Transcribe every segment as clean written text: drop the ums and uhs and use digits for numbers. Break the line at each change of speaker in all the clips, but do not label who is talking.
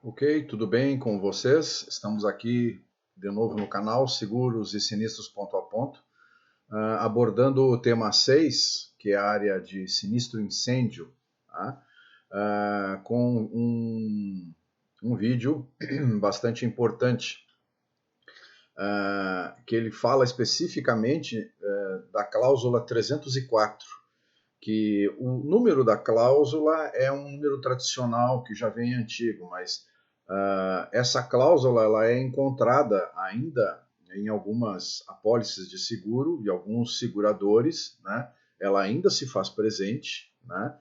Ok, tudo bem com vocês? Estamos aqui de novo no canal Seguros e Sinistros Ponto a Ponto, abordando o tema 6, que é a área de sinistro incêndio, tá? Com um vídeo bastante importante, que ele fala especificamente da cláusula 304, que o número da cláusula é um número tradicional que já vem antigo, mas essa cláusula ela é encontrada ainda em algumas apólices de seguro e alguns seguradores, né? Ela ainda se faz presente, né?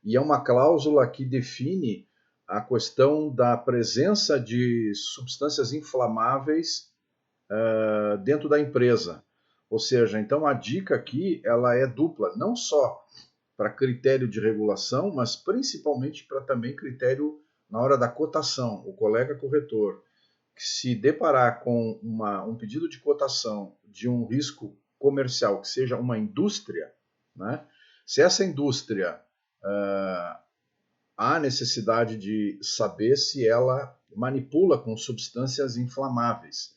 E é uma cláusula que define a questão da presença de substâncias inflamáveis dentro da empresa. Ou seja, então a dica aqui ela é dupla, não só para critério de regulação, mas principalmente para também critério na hora da cotação. O colega corretor que se deparar com um pedido de cotação de um risco comercial, que seja uma indústria, né? Se essa indústria há necessidade de saber se ela manipula com substâncias inflamáveis,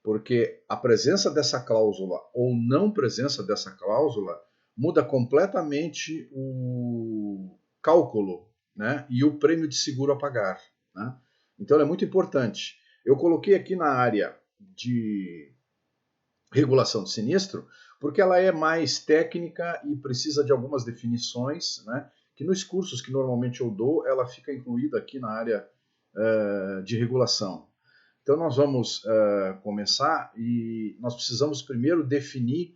porque a presença dessa cláusula ou não presença dessa cláusula muda completamente o cálculo, né, e o prêmio de seguro a pagar, né? Então é muito importante. Eu coloquei aqui na área de regulação de sinistro, porque ela é mais técnica e precisa de algumas definições, né, que nos cursos que normalmente eu dou, ela fica incluída aqui na área de regulação. Então nós vamos começar e nós precisamos primeiro definir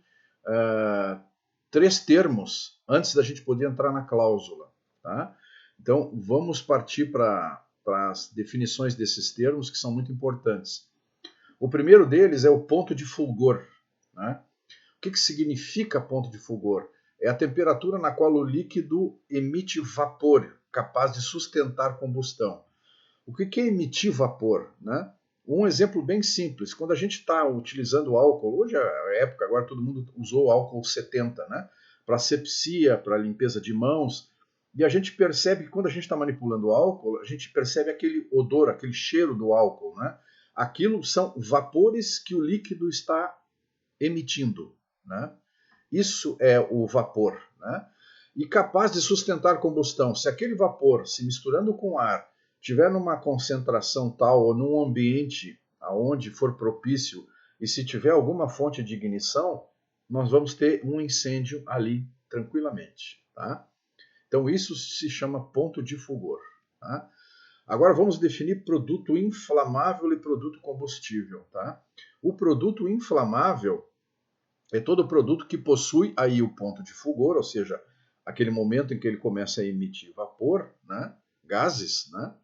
3 termos antes da gente poder entrar na cláusula. Tá? Então vamos partir para as definições desses termos que são muito importantes. O primeiro deles é o ponto de fulgor. Né? O que significa ponto de fulgor? É a temperatura na qual o líquido emite vapor, capaz de sustentar combustão. O que é emitir vapor? Né? Um exemplo bem simples, quando a gente está utilizando álcool, hoje é a época, agora todo mundo usou álcool 70, né? Para asepsia, para limpeza de mãos, e a gente percebe que quando a gente está manipulando o álcool, a gente percebe aquele odor, aquele cheiro do álcool, né? Aquilo são vapores que o líquido está emitindo, né? Isso é o vapor, né? E capaz de sustentar combustão. Se aquele vapor, se misturando com ar, tiver numa concentração tal ou num ambiente aonde for propício e se tiver alguma fonte de ignição, nós vamos ter um incêndio ali tranquilamente, tá? Então isso se chama ponto de fulgor, tá? Agora vamos definir produto inflamável e produto combustível, tá? O produto inflamável é todo produto que possui aí o ponto de fulgor, ou seja, aquele momento em que ele começa a emitir vapor, né, gases, né,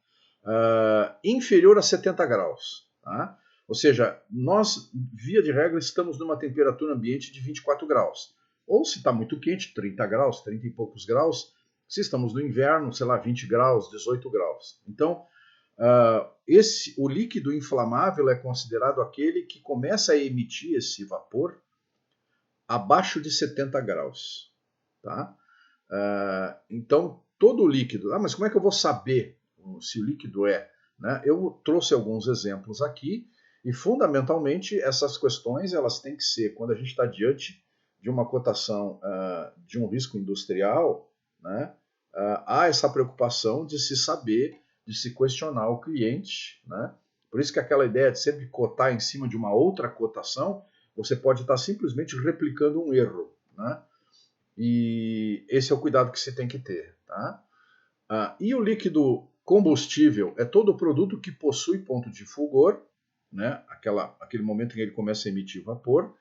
inferior a 70 graus. Tá? Ou seja, nós, via de regra, estamos numa temperatura ambiente de 24 graus. Ou se está muito quente, 30 graus, 30 e poucos graus. Se estamos no inverno, sei lá, 20 graus, 18 graus. Então, o líquido inflamável é considerado aquele que começa a emitir esse vapor abaixo de 70 graus. Tá? Então, todo líquido... mas como é que eu vou saber se o líquido é? Né? Eu trouxe alguns exemplos aqui e, fundamentalmente, essas questões elas têm que ser, quando a gente está diante de uma cotação de um risco industrial, né? Há essa preocupação de se saber, de se questionar o cliente. Né? Por isso que aquela ideia de sempre cotar em cima de uma outra cotação, você pode estar simplesmente replicando um erro, né? E esse é o cuidado que você tem que ter. Tá? E o líquido combustível é todo produto que possui ponto de fulgor, né? Aquele momento em que ele começa a emitir vapor,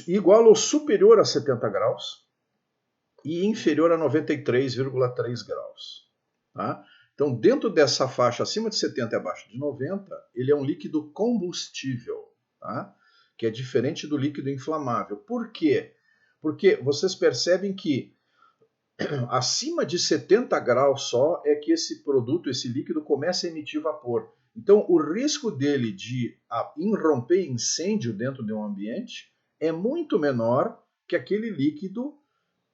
igual ou superior a 70 graus e inferior a 93,3 graus. Tá? Então, dentro dessa faixa acima de 70 e abaixo de 90, ele é um líquido combustível. Tá? Que é diferente do líquido inflamável. Por quê? Porque vocês percebem que acima de 70 graus só é que esse produto, esse líquido, começa a emitir vapor. Então, o risco dele de irromper incêndio dentro de um ambiente é muito menor que aquele líquido,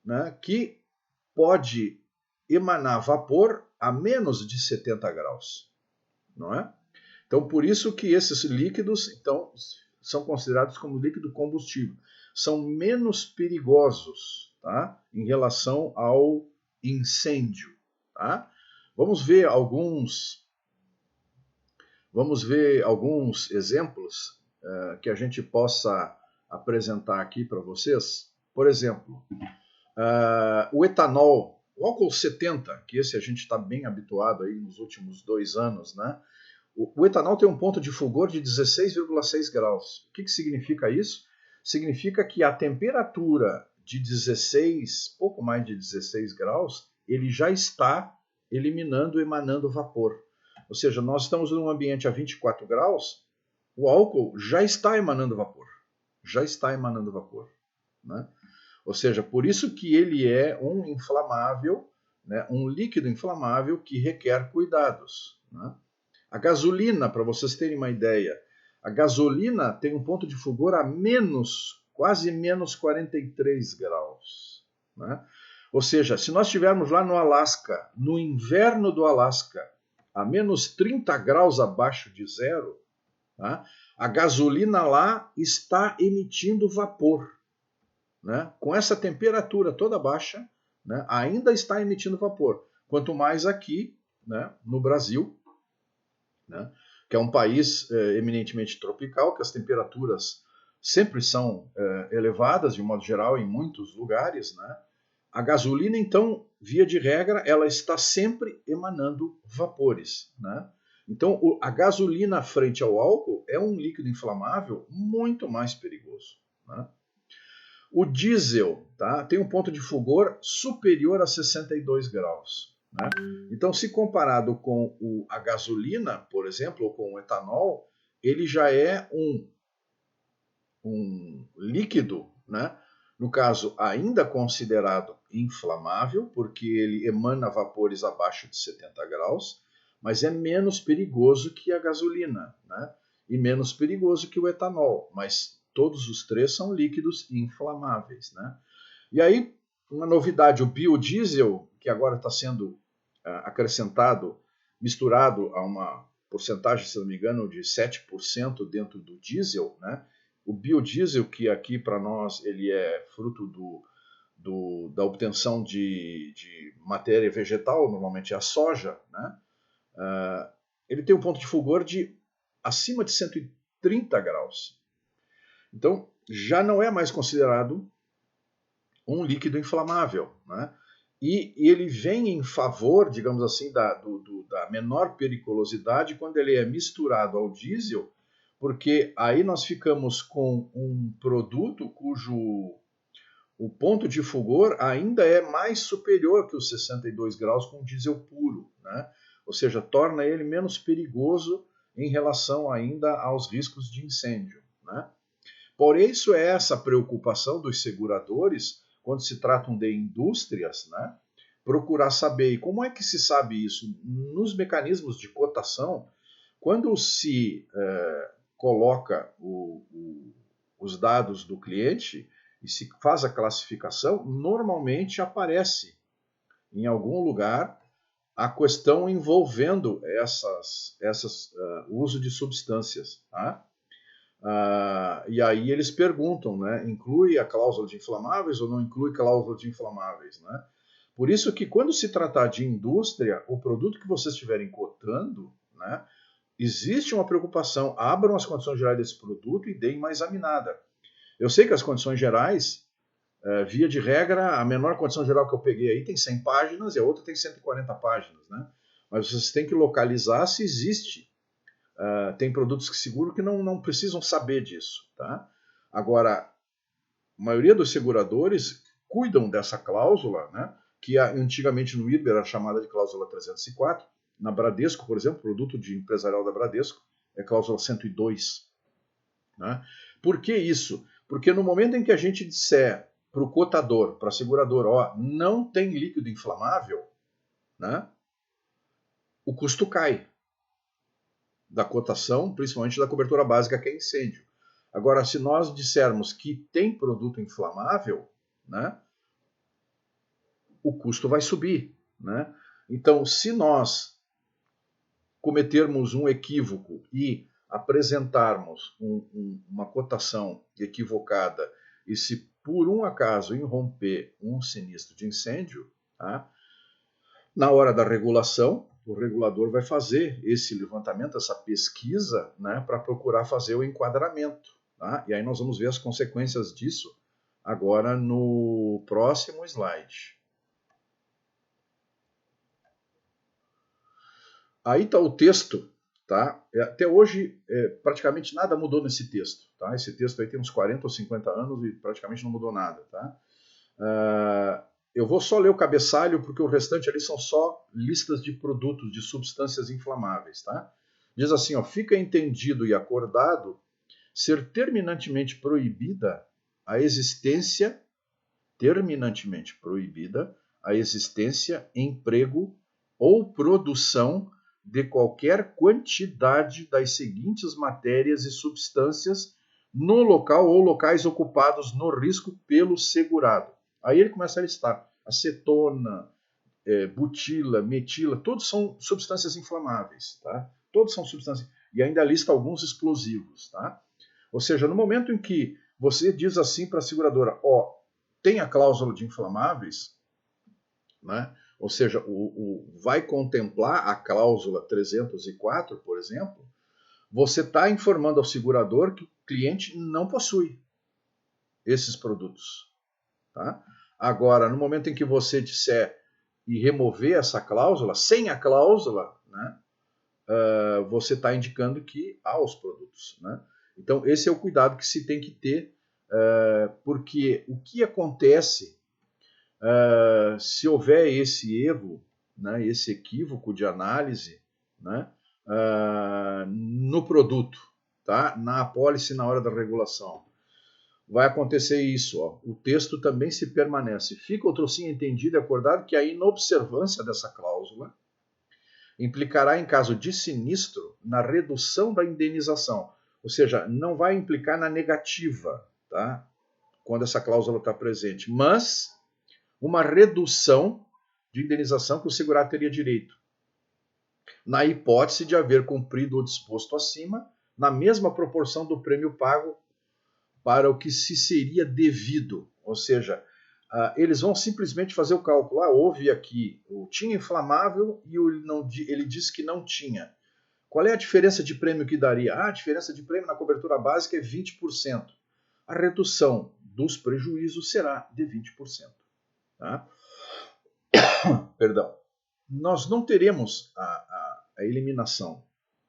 né, que pode emanar vapor a menos de 70 graus, não é? Então, por isso que esses líquidos então, são considerados como líquido combustível. São menos perigosos, tá? Em relação ao incêndio. Tá? Vamos ver alguns exemplos que a gente possa apresentar aqui para vocês. Por exemplo, o etanol, o álcool 70, que esse a gente está bem habituado aí nos últimos 2 anos, né? O etanol tem um ponto de fulgor de 16,6 graus. O que significa isso? Significa que a temperatura de 16, pouco mais de 16 graus, ele já está emanando vapor. Ou seja, nós estamos num ambiente a 24 graus, o álcool já está emanando vapor. Né? Ou seja, por isso que ele é um inflamável, né, um líquido inflamável que requer cuidados. Né? A gasolina, para vocês terem uma ideia, a gasolina tem um ponto de fulgor a quase menos 43 graus. Né? Ou seja, se nós estivermos lá no Alasca, no inverno do Alasca, a menos 30 graus abaixo de zero, tá? A gasolina lá está emitindo vapor. Né? Com essa temperatura toda baixa, né, ainda está emitindo vapor. Quanto mais aqui, né, no Brasil, né, que é um país eminentemente tropical, que as temperaturas sempre são elevadas, de modo geral, em muitos lugares. Né? A gasolina, então, via de regra, ela está sempre emanando vapores. Né? Então, a gasolina frente ao álcool é um líquido inflamável muito mais perigoso. Né? O diesel, tá, tem um ponto de fulgor superior a 62 graus. Né? Então, se comparado com a gasolina, por exemplo, ou com o etanol, ele já é um líquido, né? No caso, ainda considerado inflamável, porque ele emana vapores abaixo de 70 graus, mas é menos perigoso que a gasolina, né? E menos perigoso que o etanol, mas todos os três são líquidos inflamáveis. Né? E aí, uma novidade, o biodiesel, que agora está sendo acrescentado, misturado a uma porcentagem, se não me engano, de 7% dentro do diesel, né? O biodiesel, que aqui para nós ele é fruto da obtenção de matéria vegetal, normalmente é a soja, né? Ele tem um ponto de fulgor de acima de 130 graus. Então, já não é mais considerado um líquido inflamável. Né? E ele vem em favor, digamos assim, da menor periculosidade quando ele é misturado ao diesel, porque aí nós ficamos com um produto cujo o ponto de fulgor ainda é mais superior que os 62 graus com diesel puro. Né? Ou seja, torna ele menos perigoso em relação ainda aos riscos de incêndio. Né? Por isso é essa preocupação dos seguradores, quando se tratam de indústrias, né, procurar saber. E como é que se sabe isso? Nos mecanismos de cotação, quando se coloca os dados do cliente e se faz a classificação, normalmente aparece em algum lugar a questão envolvendo o uso de substâncias. Tá? E aí eles perguntam, né, inclui a cláusula de inflamáveis ou não inclui cláusula de inflamáveis, né? Por isso que quando se tratar de indústria, o produto que vocês estiverem cotando, né, existe uma preocupação, abram as condições gerais desse produto e deem uma examinada. Eu sei que as condições gerais, via de regra, a menor condição geral que eu peguei aí tem 100 páginas e a outra tem 140 páginas, né? Mas vocês têm que localizar se existe. Tem produtos que seguro que não precisam saber disso. Tá? Agora, a maioria dos seguradores cuidam dessa cláusula, né, que antigamente no IRB era chamada de cláusula 304. Na Bradesco, por exemplo, produto de empresarial da Bradesco, é cláusula 102. Né? Por que isso? Porque no momento em que a gente disser para o cotador, para a seguradora, não tem líquido inflamável, né, o custo cai da cotação, principalmente da cobertura básica, que é incêndio. Agora, se nós dissermos que tem produto inflamável, né, o custo vai subir. Né? Então, se nós cometermos um equívoco e apresentarmos uma cotação equivocada e se por um acaso irromper um sinistro de incêndio, tá? Na hora da regulação, o regulador vai fazer esse levantamento, essa pesquisa, né, para procurar fazer o enquadramento. Tá? E aí nós vamos ver as consequências disso agora no próximo slide. Aí está o texto. Tá? Até hoje, praticamente nada mudou nesse texto. Tá? Esse texto aí tem uns 40 ou 50 anos e praticamente não mudou nada. Tá? Eu vou só ler o cabeçalho, porque o restante ali são só listas de produtos, de substâncias inflamáveis. Tá? Diz assim, ó, fica entendido e acordado ser terminantemente proibida a existência, emprego ou produção de qualquer quantidade das seguintes matérias e substâncias no local ou locais ocupados no risco pelo segurado. Aí ele começa a listar acetona, butila, metila, todos são substâncias inflamáveis, tá? Todos são substâncias. E ainda lista alguns explosivos, tá? Ou seja, no momento em que você diz assim para a seguradora, ó, tem a cláusula de inflamáveis, né? Ou seja, vai contemplar a cláusula 304, por exemplo, você está informando ao segurador que o cliente não possui esses produtos. Tá? Agora, no momento em que você disser e remover essa cláusula, sem a cláusula, né, você está indicando que há os produtos. Né? Então, esse é o cuidado que se tem que ter, porque o que acontece se houver esse erro, né, esse equívoco de análise, né, no produto, tá? Na apólice na hora da regulação, vai acontecer isso. Ó. O texto também se permanece. Fica outro sim entendido e acordado que a inobservância dessa cláusula implicará, em caso de sinistro, na redução da indenização. Ou seja, não vai implicar na negativa, tá? Quando essa cláusula está presente, mas uma redução de indenização que o segurado teria direito, na hipótese de haver cumprido o disposto acima, na mesma proporção do prêmio pago para o que se seria devido. Ou seja, eles vão simplesmente fazer o cálculo. Houve aqui, tinha inflamável e ele disse que não tinha. Qual é a diferença de prêmio que daria? A diferença de prêmio na cobertura básica é 20%. A redução dos prejuízos será de 20%. Tá? Perdão. Nós não teremos a eliminação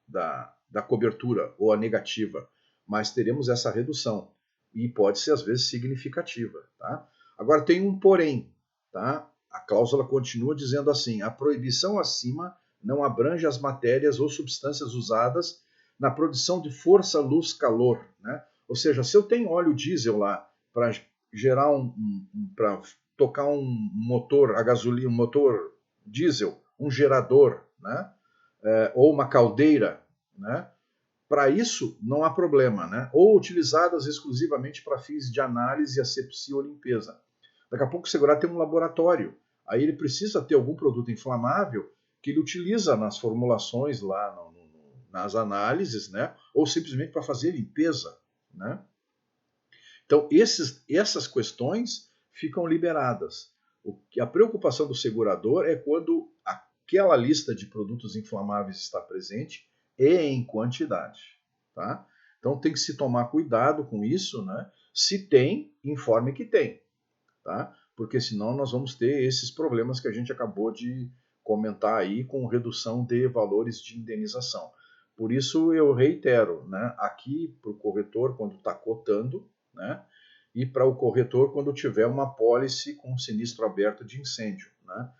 da cobertura ou a negativa, mas teremos essa redução. E pode ser, às vezes, significativa. Tá? Agora, tem um porém. Tá? A cláusula continua dizendo assim, a proibição acima não abrange as matérias ou substâncias usadas na produção de força, luz, calor. Né? Ou seja, se eu tenho óleo diesel lá para gerar para tocar um motor a gasolina, um motor diesel, um gerador, né? Ou uma caldeira, né? Para isso não há problema, né? Ou utilizadas exclusivamente para fins de análise, asepsia ou limpeza. Daqui a pouco o segurado tem um laboratório, aí ele precisa ter algum produto inflamável que ele utiliza nas formulações lá, nas análises, né? Ou simplesmente para fazer limpeza, né? Então essas questões ficam liberadas. A preocupação do segurador é quando aquela lista de produtos inflamáveis está presente e em quantidade. Tá? Então tem que se tomar cuidado com isso. Né? Se tem, informe que tem. Tá? Porque senão nós vamos ter esses problemas que a gente acabou de comentar aí com redução de valores de indenização. Por isso eu reitero, né, aqui para o corretor quando está cotando, né, e para o corretor quando tiver uma apólice com sinistro aberto de incêndio. Né?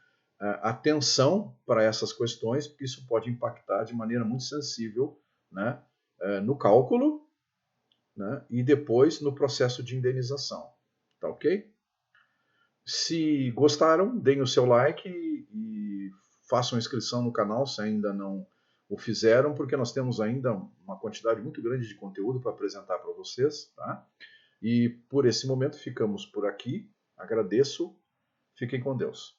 Atenção para essas questões, porque isso pode impactar de maneira muito sensível, né, no cálculo, né, e depois no processo de indenização. Tá ok? Se gostaram, deem o seu like e façam inscrição no canal se ainda não o fizeram, porque nós temos ainda uma quantidade muito grande de conteúdo para apresentar para vocês. Tá? E por esse momento ficamos por aqui. Agradeço. Fiquem com Deus.